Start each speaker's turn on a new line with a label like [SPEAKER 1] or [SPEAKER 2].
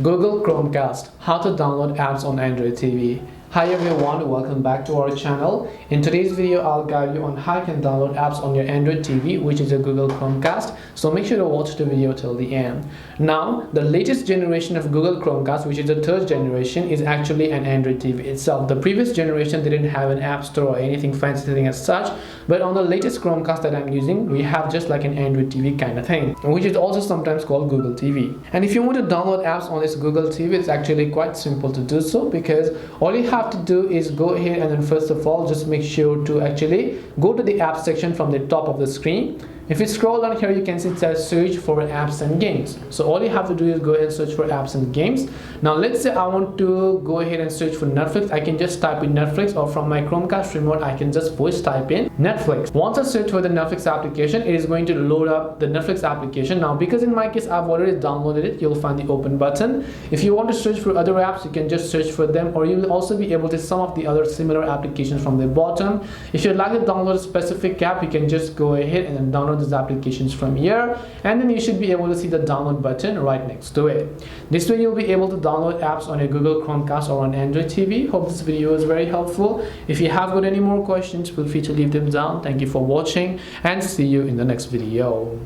[SPEAKER 1] Google Chromecast, how to download apps on Android TV. Hi everyone, welcome back to our channel. In today's video, I'll guide you on how you can download apps on your Android TV, which is a Google Chromecast. So make sure to watch the video till the end. Now, the latest generation of Google Chromecast, which is the third generation, is actually an Android TV itself. The previous generation didn't have an app store or anything fancy thing as such, but on the latest Chromecast that I'm using, we have just like an Android TV kind of thing, which is also sometimes called Google TV. And if you want to download apps on this Google TV, it's actually quite simple to do so, because all you have to do is go ahead and then first of all just make sure to actually go to the app section from the top of the screen. If you scroll down here, you can see it says search for apps and games. So all you have to do is go ahead and search for apps and games. Now let's say I want to go ahead and search for Netflix. I can just type in Netflix, or from my Chromecast remote I can just voice type in Netflix. Once I search for the Netflix application, it is going to load up the Netflix application. Now because in my case I've already downloaded it, you'll find the open button. If you want to search for other apps, you can just search for them, or you will also be able to see some of the other similar applications from the bottom. If you'd like to download a specific app, you can just go ahead and then download these applications from here, and then you should be able to see the download button right next to it. This way you'll be able to download apps on your Google Chromecast or on Android TV. Hope this video was very helpful. If you have got any more questions, feel free to leave them down. Thank you for watching and see you in the next video.